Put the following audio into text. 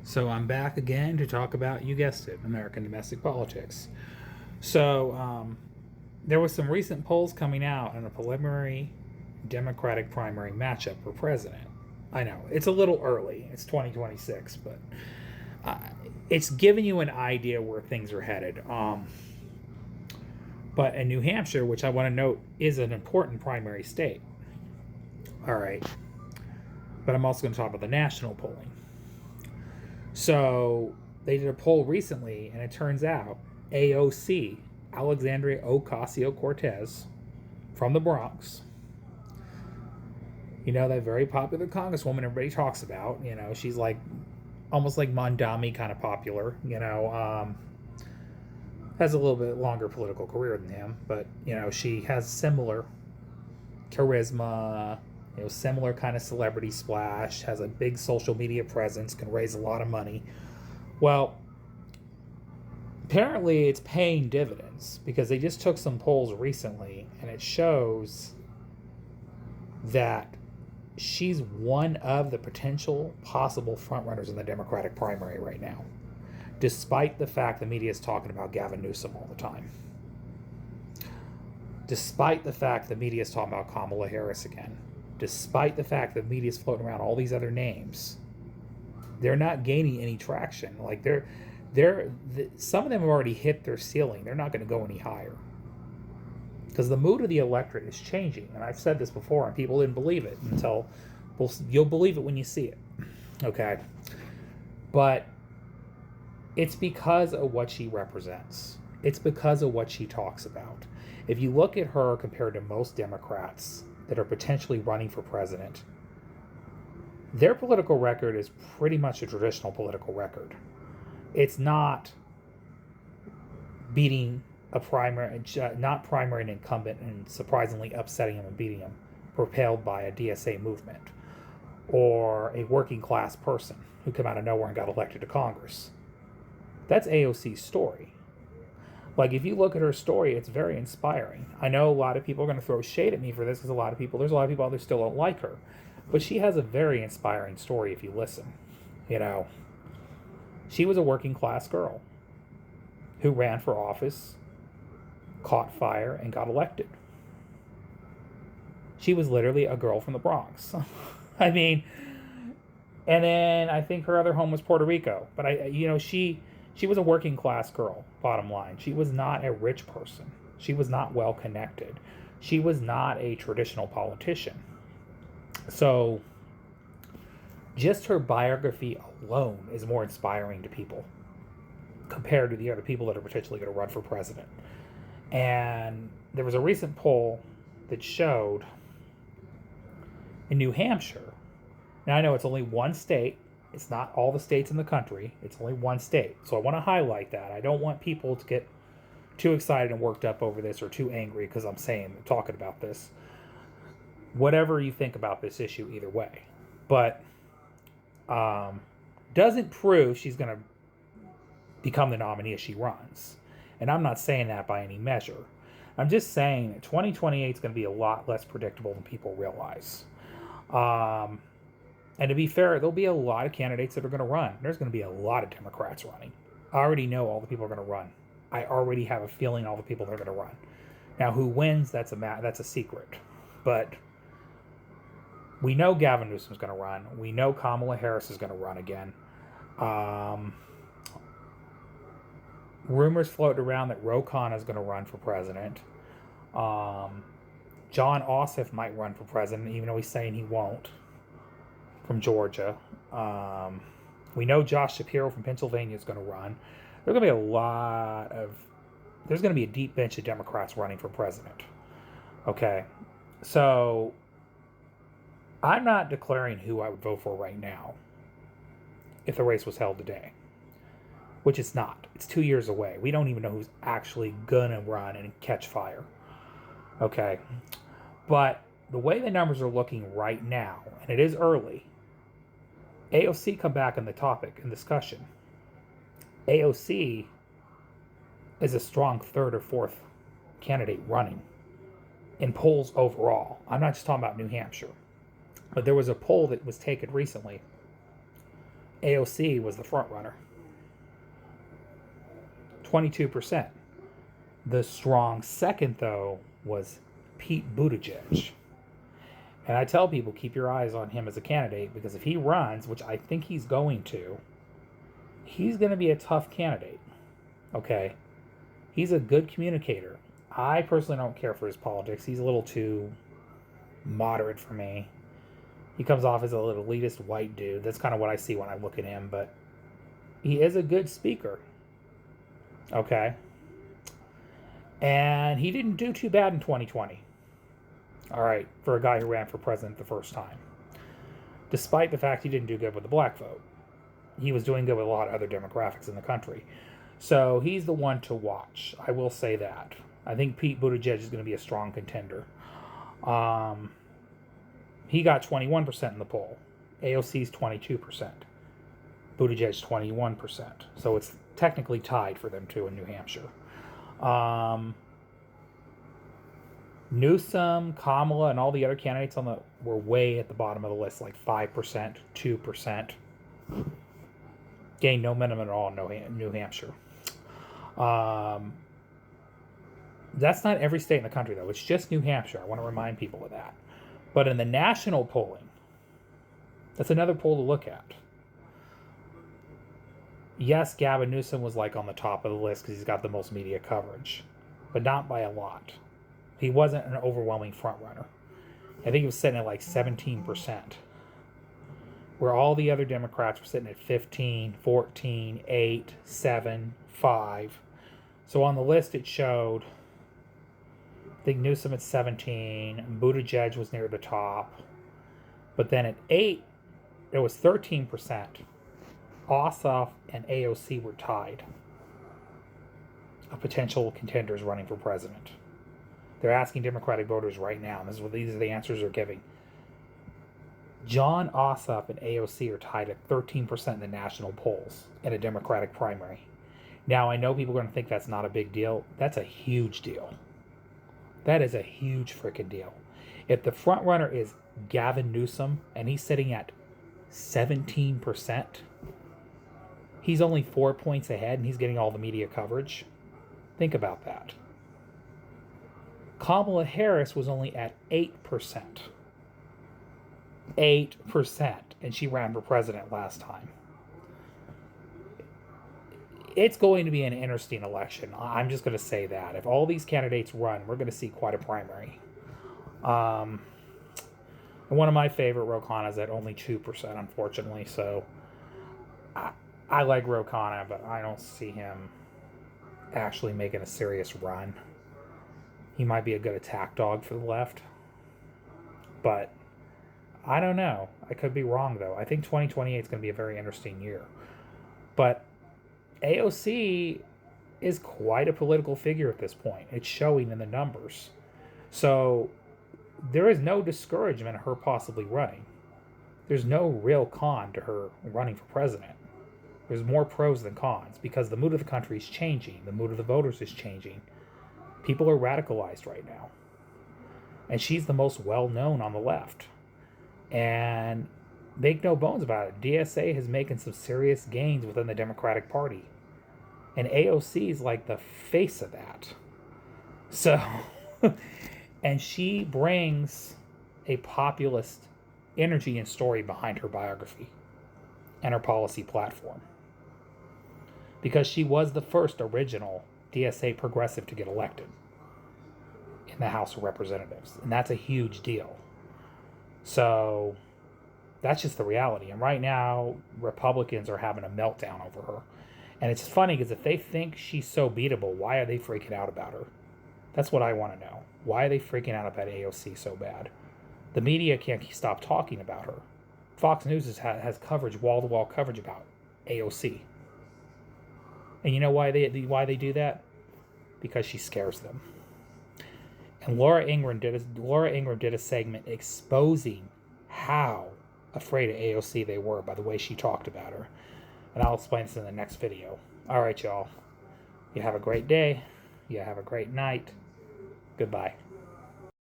So I'm back again to talk about, you guessed it, American domestic politics. So there was some recent polls coming out on a preliminary Democratic primary matchup for president. I know it's a little early; it's 2026, but uh, it's giving you an idea where things are headed. But in New Hampshire, which I want to note is an important primary state. All right, but I'm also going to talk about the national polling. So they did a poll recently, and it turns out AOC, Alexandria Ocasio Cortez, from the Bronx, you know, that very popular congresswoman everybody talks about. You know, she's like almost like Mondami kind of popular. Has a little bit longer political career than him, but you know, she has similar charisma, you know, similar kind of celebrity splash, has a big social media presence, can raise a lot of money. Well, apparently it's paying dividends because they just took some polls recently and it shows that she's one of the potential possible frontrunners in the Democratic primary right now, despite the fact the media is talking about Gavin Newsom all the time. Despite the fact the media is talking about Kamala Harris again. Despite the fact that the media is floating around all these other names. They're not gaining any traction. Like some of them have already hit their ceiling. They're not going to go any higher. Because the mood of the electorate is changing. And I've said this before, and people didn't believe it until you'll believe it when you see it. Okay. But it's because of what she represents. It's because of what she talks about. If you look at her compared to most Democrats that are potentially running for president, their political record is pretty much a traditional political record. It's not beating a primary, not primary an incumbent and surprisingly upsetting him and beating him, propelled by a DSA movement, or a working class person who came out of nowhere and got elected to Congress. That's AOC's story. Like, if you look at her story, it's very inspiring. I know a lot of people are going to throw shade at me for this because there's a lot of people out there still don't like her. But she has a very inspiring story if you listen. You know, she was a working class girl who ran for office, caught fire, and got elected. She was literally a girl from the Bronx. I mean, and then I think her other home was Puerto Rico. But she was a working class girl, bottom line. She was not a rich person. She was not well connected. She was not a traditional politician. So just her biography alone is more inspiring to people compared to the other people that are potentially going to run for president. And there was a recent poll that showed in New Hampshire. Now I know it's only one state. It's not all the states in the country. It's only one state. So I want to highlight that. I don't want people to get too excited and worked up over this or too angry because I'm talking about this. Whatever you think about this issue, either way. But doesn't prove she's going to become the nominee if she runs. And I'm not saying that by any measure. I'm just saying that 2028 is going to be a lot less predictable than people realize. And to be fair, there'll be a lot of candidates that are going to run. There's going to be a lot of Democrats running. I already know all the people are going to run. I already have a feeling all the people are going to run. Now, who wins, that's a secret. But we know Gavin Newsom's going to run. We know Kamala Harris is going to run again. Rumors floating around that Ro Khanna is going to run for president. John Ossoff might run for president, even though he's saying he won't, from Georgia. We know Josh Shapiro from Pennsylvania is going to run. There's going to be a deep bench of Democrats running for president. Okay. So I'm not declaring who I would vote for right now if the race was held today, which it's not. It's 2 years away. We don't even know who's actually going to run and catch fire. Okay. But the way the numbers are looking right now, and it is early, AOC come back in the topic and discussion. AOC is a strong third or fourth candidate running in polls overall. I'm not just talking about New Hampshire. But there was a poll that was taken recently, AOC was the front runner. 22%. The strong second, though, was Pete Buttigieg. And I tell people, keep your eyes on him as a candidate, because if he runs, which I think he's going to, he's going to be a tough candidate. Okay? He's a good communicator. I personally don't care for his politics. He's a little too moderate for me. He comes off as a little elitist white dude. That's kind of what I see when I look at him, but he is a good speaker. Okay? And he didn't do too bad in 2020. All right, for a guy who ran for president the first time. Despite the fact he didn't do good with the black vote. He was doing good with a lot of other demographics in the country. So he's the one to watch. I will say that. I think Pete Buttigieg is going to be a strong contender. He got 21% in the poll. AOC's 22%. Buttigieg's 21%. So it's technically tied for them too in New Hampshire. Newsom, Kamala, and all the other candidates were way at the bottom of the list, like 5%, 2%. Gained no minimum at all in New Hampshire. That's not every state in the country, though. It's just New Hampshire. I want to remind people of that. But in the national polling, that's another poll to look at. Yes, Gavin Newsom was like on the top of the list because he's got the most media coverage, but not by a lot. He wasn't an overwhelming front runner. I think he was sitting at like 17%, where all the other Democrats were sitting at 15, 14, 8, 7, 5. So on the list it showed, I think Newsom at 17, Buttigieg was near the top, but then at 8, it was 13%. Ossoff and AOC were tied of potential contenders running for president. They're asking Democratic voters right now, and these are the answers they're giving. Jon Ossoff and AOC are tied at 13% in the national polls in a Democratic primary. Now, I know people are going to think that's not a big deal. That's a huge deal. That is a huge freaking deal. If the front runner is Gavin Newsom and he's sitting at 17%, he's only 4 points ahead and he's getting all the media coverage. Think about that. Kamala Harris was only at 8%. 8%. And she ran for president last time. It's going to be an interesting election. I'm just going to say that. If all these candidates run, we're going to see quite a primary. And one of my favorite, Ro Khanna, is at only 2%, unfortunately. So I like Ro Khanna, but I don't see him actually making a serious run. He might be a good attack dog for the left. But I don't know. I could be wrong, though. I think 2028 is going to be a very interesting year. But AOC is quite a political figure at this point. It's showing in the numbers. So there is no discouragement of her possibly running. There's no real con to her running for president. There's more pros than cons because the mood of the country is changing. The mood of the voters is changing. People are radicalized right now. And she's the most well-known on the left. And make no bones about it, DSA is making some serious gains within the Democratic Party. And AOC is like the face of that. So, and she brings a populist energy and story behind her biography and her policy platform. Because she was the first original DSA progressive to get elected in the House of Representatives. And that's a huge deal. So that's just the reality. And right now, Republicans are having a meltdown over her. And it's funny because if they think she's so beatable, why are they freaking out about her? That's what I want to know. Why are they freaking out about AOC so bad? The media can't stop talking about her. Fox News has coverage, wall-to-wall coverage about AOC. And you know why they do that? Because she scares them. And Laura Ingraham did a segment exposing how afraid of AOC they were by the way she talked about her. And I'll explain this in the next video. All right, y'all. You have a great day. You have a great night. Goodbye.